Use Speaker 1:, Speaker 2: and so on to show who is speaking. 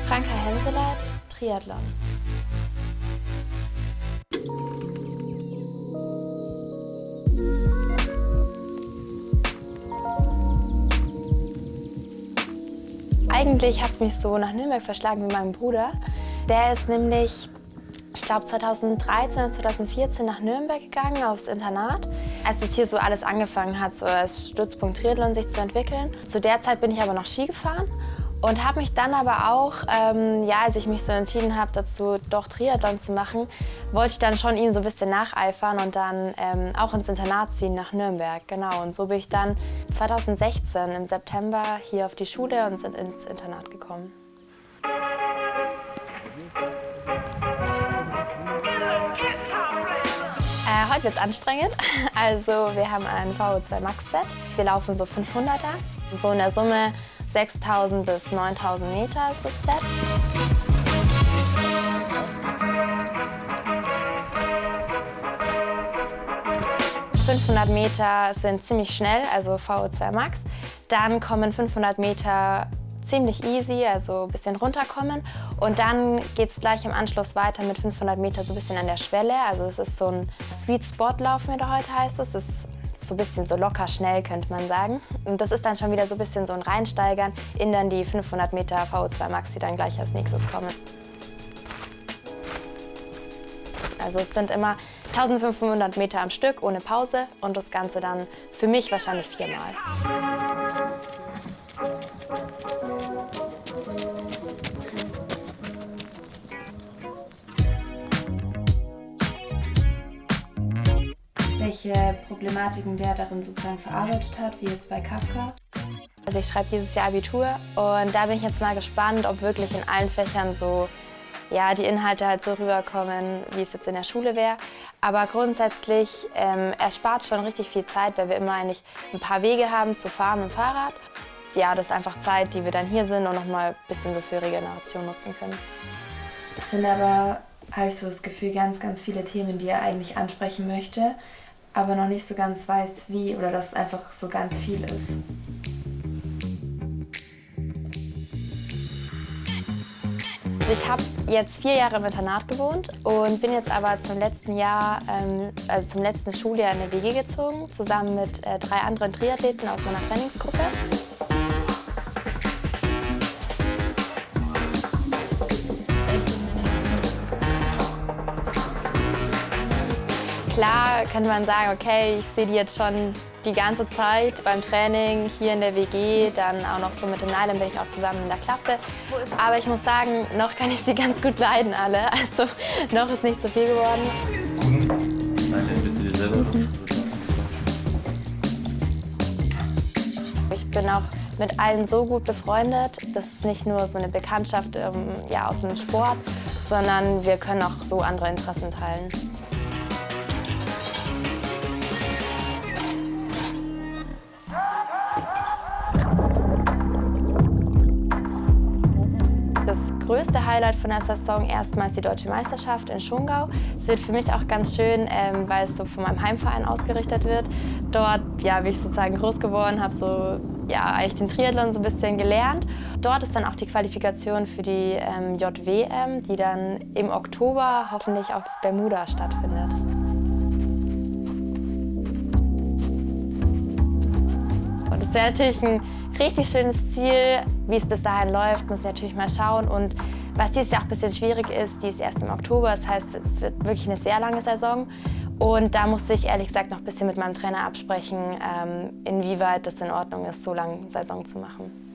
Speaker 1: Franka Henseleit, Triathlon. Eigentlich hat es mich so nach Nürnberg verschlagen mit meinem Bruder. Der ist nämlich, ich glaube 2013 oder 2014 nach Nürnberg gegangen, aufs Internat. Als es hier so alles angefangen hat, so als Stützpunkt Triathlon sich zu entwickeln. Zu der Zeit bin ich aber noch Ski gefahren und habe mich dann aber auch, als ich mich so entschieden habe, dazu doch Triathlon zu machen, wollte ich dann schon ihm so ein bisschen nacheifern und dann auch ins Internat ziehen nach Nürnberg. Genau, und so bin ich dann 2016 im September hier auf die Schule und sind ins Internat gekommen. Heute wird es anstrengend. Also wir haben ein VO2 Max Set. Wir laufen so 500er. So in der Summe 6.000 bis 9.000 Meter ist das Set. ...500 Meter sind ziemlich schnell, also VO2 Max. Dann kommen 500 Meter ziemlich easy, also ein bisschen runterkommen. Und dann geht es gleich im Anschluss weiter mit 500 Meter so ein bisschen an der Schwelle. Also es ist so ein Sweet Spot Lauf, wie da heute heißt es. Es ist so ein bisschen so locker schnell, könnte man sagen. Und das ist dann schon wieder so ein bisschen so ein Reinsteigern in dann die 500 Meter VO2 Max, die dann gleich als nächstes kommen. Also es sind immer 1500 Meter am Stück ohne Pause und das Ganze dann für mich wahrscheinlich 4-mal. Welche Problematiken der darin sozusagen verarbeitet hat, wie jetzt bei Kafka. Also ich schreibe dieses Jahr Abitur und da bin ich jetzt mal gespannt, ob wirklich in allen Fächern so die Inhalte halt so rüberkommen, wie es jetzt in der Schule wäre. Aber grundsätzlich erspart schon richtig viel Zeit, weil wir immer eigentlich ein paar Wege haben zu fahren mit dem Fahrrad. Ja, das ist einfach Zeit, die wir dann hier sind und noch mal ein bisschen so für Regeneration nutzen können. Es sind aber, habe ich so das Gefühl, ganz, ganz viele Themen, die er eigentlich ansprechen möchte, aber noch nicht so ganz weiß, wie, oder dass es einfach so ganz viel ist. Ich habe jetzt 4 Jahre im Internat gewohnt und bin jetzt aber zum letzten Jahr, zum letzten Schuljahr in eine WG gezogen, zusammen mit 3 anderen Triathleten aus meiner Trainingsgruppe. Klar könnte man sagen, okay, ich sehe die jetzt schon die ganze Zeit beim Training, hier in der WG, dann auch noch so mit dem Nylan bin ich auch zusammen in der Klasse. Aber ich muss sagen, noch kann ich sie ganz gut leiden alle, also noch ist nicht so viel geworden.
Speaker 2: Bist du dir selber?
Speaker 1: Ich bin auch mit allen so gut befreundet, das ist nicht nur so eine Bekanntschaft aus dem Sport, sondern wir können auch so andere Interessen teilen. Das größte Highlight von der Saison erstmals die Deutsche Meisterschaft in Schongau. Es wird für mich auch ganz schön, weil es so von meinem Heimverein ausgerichtet wird. Dort bin ich sozusagen groß geworden, habe eigentlich den Triathlon so ein bisschen gelernt. Dort ist dann auch die Qualifikation für die JWM, die dann im Oktober hoffentlich auf Bermuda stattfindet. Und es wäre natürlich ein richtig schönes Ziel. Wie es bis dahin läuft, muss ich natürlich mal schauen. Und was dieses Jahr auch ein bisschen schwierig ist, die ist erst im Oktober. Das heißt, es wird wirklich eine sehr lange Saison. Und da musste ich ehrlich gesagt noch ein bisschen mit meinem Trainer absprechen, inwieweit das in Ordnung ist, so lange Saison zu machen.